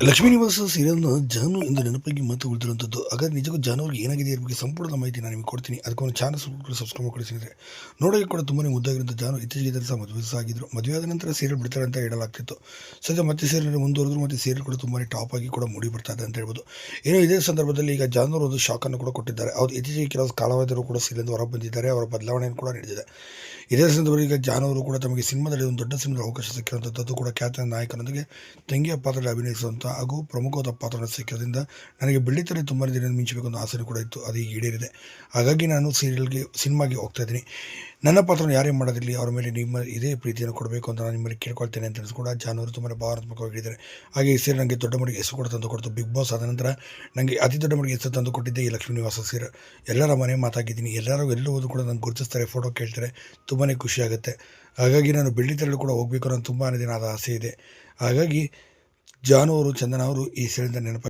ಲಕ್ಷ್ಮೀ ನಿವಾಸ ಸೀರಿಯಲ್‌ನ ಜಾನು ಎಂದು ನೆನಪಾಗಿ ಮಾತು ಉಳಿದಿರುವಂಥದ್ದು. ಹಾಗಾದ್ರೆ ನಿಜಕ್ಕೂ ಜಾನು ಅವ್ರಿಗೆ ಏನಾಗಿದೆ ಇದ್ರ ಬಗ್ಗೆ ಸಂಪೂರ್ಣ ಮಾಹಿತಿ ನಾನು ನಿಮಗೆ ಕೊಡ್ತೀನಿ. ಅದಕ್ಕೊಂದು ಚಾನಲ್ ಸಬ್ಸ್ಕ್ರೈಬ್ ಮಾಡ್ಕೊಳ್ಳಿ ಸ್ನೇಹಿತರೆ. ನೋಡೋಕೆ ಕೂಡ ತುಂಬಾನೇ ಮುದ್ದಾಗಿರುವಂಥ ಜಾನು ಇತ್ತೀಚೆಗೆ ಸಹ ಮದುವೆ ಸಹ ಆಗಿದ್ರು. ಮದುವೆ ಆದ ನಂತರ ಸೀರಿಯಲ್ ಬಿಡ್ತಾರೆ ಅಂತ ಹೇಳಲಾಗ್ತಿತ್ತು. ಸದ್ಯ ಮತ್ತೆ ಸೀರಿಯಲ್ ಮುಂದುವರೆದ್ರು ಮತ್ತು ಸೀರಿಯಲ್ ಕೂಡ ತುಂಬಾನೇ ಟಾಪ್ ಆಗಿ ಕೂಡ ಮೂಡಿ ಬರ್ತಾ ಇದೆ ಅಂತ ಹೇಳ್ಬೋದು. ಏನೋ ಇದೇ ಸಂದರ್ಭದಲ್ಲಿ ಈಗ ಜಾನು ಅವರು ಒಂದು ಶಾಕ್ ಅನ್ನು ಕೂಡ ಕೊಟ್ಟಿದ್ದಾರೆ. ಅವ್ರು ಇತ್ತೀಚೆಗೆ ಕೆಲವು ಕಾಲಾವಧಿಯರು ಕೂಡ ಸೀರಿಯಲ್ ಹೊರ ಬಂದಿದ್ದಾರೆ. ಅವರ ಬದಲಾವಣೆಯನ್ನು ಕೂಡ ನಡೆದಿದೆ. ಇದೇ ಸಂದರ್ಭದಲ್ಲಿ ಈಗ ಜಾನು ಅವರು ಕೂಡ ತಮಗೆ ಸಿನಿಮಾದಲ್ಲಿ ಒಂದು ದೊಡ್ಡ ಸಿನಿಮಾದ ಅವಕಾಶ ಸಿಕ್ಕಿರುವಂಥದ್ದು ಕೂಡ ಖ್ಯಾತ ನಾಯಕನೊಂದಿಗೆ ತಂಗಿಯ ಪಾತ್ರದಲ್ಲಿ ಅಭಿನಯಿಸುವಂಥ ಹಾಗೂ ಪ್ರಮುಖವಾದ ಪಾತ್ರವನ್ನು ಸಿಕ್ಕಿರೋದ್ರಿಂದ ನನಗೆ ಬೆಳ್ಳಿತೆರೆ ತುಂಬಾ ದಿನ ಮಿಂಚಬೇಕು ಅನ್ನೋ ಆಸೆ ಕೂಡ ಇತ್ತು. ಅದು ಈಗ ಈಡೇರಿದೆ. ಹಾಗಾಗಿ ನಾನು ಸಿನಿಮಾಗೆ ಹೋಗ್ತಾ ಇದ್ದೀನಿ. ನನ್ನ ಪಾತ್ರವನ್ನು ಯಾರೇ ಮಾಡೋದಿರಲಿ ಅವರ ಮೇಲೆ ನಿಮ್ಮ ಇದೇ ಪ್ರೀತಿಯನ್ನು ಕೊಡಬೇಕು ಅಂತ ನಾನು ನಿಮ್ಮಲ್ಲಿ ಕೇಳ್ಕೊಳ್ತೇನೆ ಅಂತ ಕೂಡ ಜಾನು ಅವರು ತುಂಬಾ ಭಾವನಾತ್ಮಕವಾಗಿ ಹೇಳಿದ್ದಾರೆ. ಹಾಗೆ ಈ ಸೀರಿಯಲ್ ನನಗೆ ದೊಡ್ಡ ಮಟ್ಟಿಗೆ ಹೆಸರು ಕೂಡ ತಂದು ಕೊಡ್ತು. ಬಿಗ್ ಬಾಸ್ ಆದ ನಂತರ ನನಗೆ ಅತಿ ದೊಡ್ಡ ಮಟ್ಟಿಗೆ ಹೆಸರು ತಂದು ಕೊಟ್ಟಿದ್ದೆ ಈ ಲಕ್ಷ್ಮೀ ನಿವಾಸ ಸೀರಿಯಲ್. ಎಲ್ಲರ ಮನೆ ಮಾತಾಗಿದ್ದೀನಿ. ಎಲ್ಲರೂ ಎಲ್ಲೂ ಹೋದ್ರು ಕೂಡ ನನಗೆ ಗುರುತಿಸ್ತಾರೆ, ಫೋಟೋ ಕೇಳ್ತಾರೆ. ತುಂಬಾ ಖುಷಿಯಾಗುತ್ತೆ. ಹಾಗಾಗಿ ನಾನು ಬೆಳ್ಳಿತೆರೆಗಳು ಕೂಡ ಹೋಗಬೇಕು ಅನ್ನೋ ತುಂಬಾ ದಿನ ಆದ ಆಸೆ ಇದೆ. ಹಾಗಾಗಿ ಜಾನು ಅವರು, ಚಂದನ ಅವರು ಈ ಸೀರಿಯಲ್‌ನಿಂದ ನೆನಪು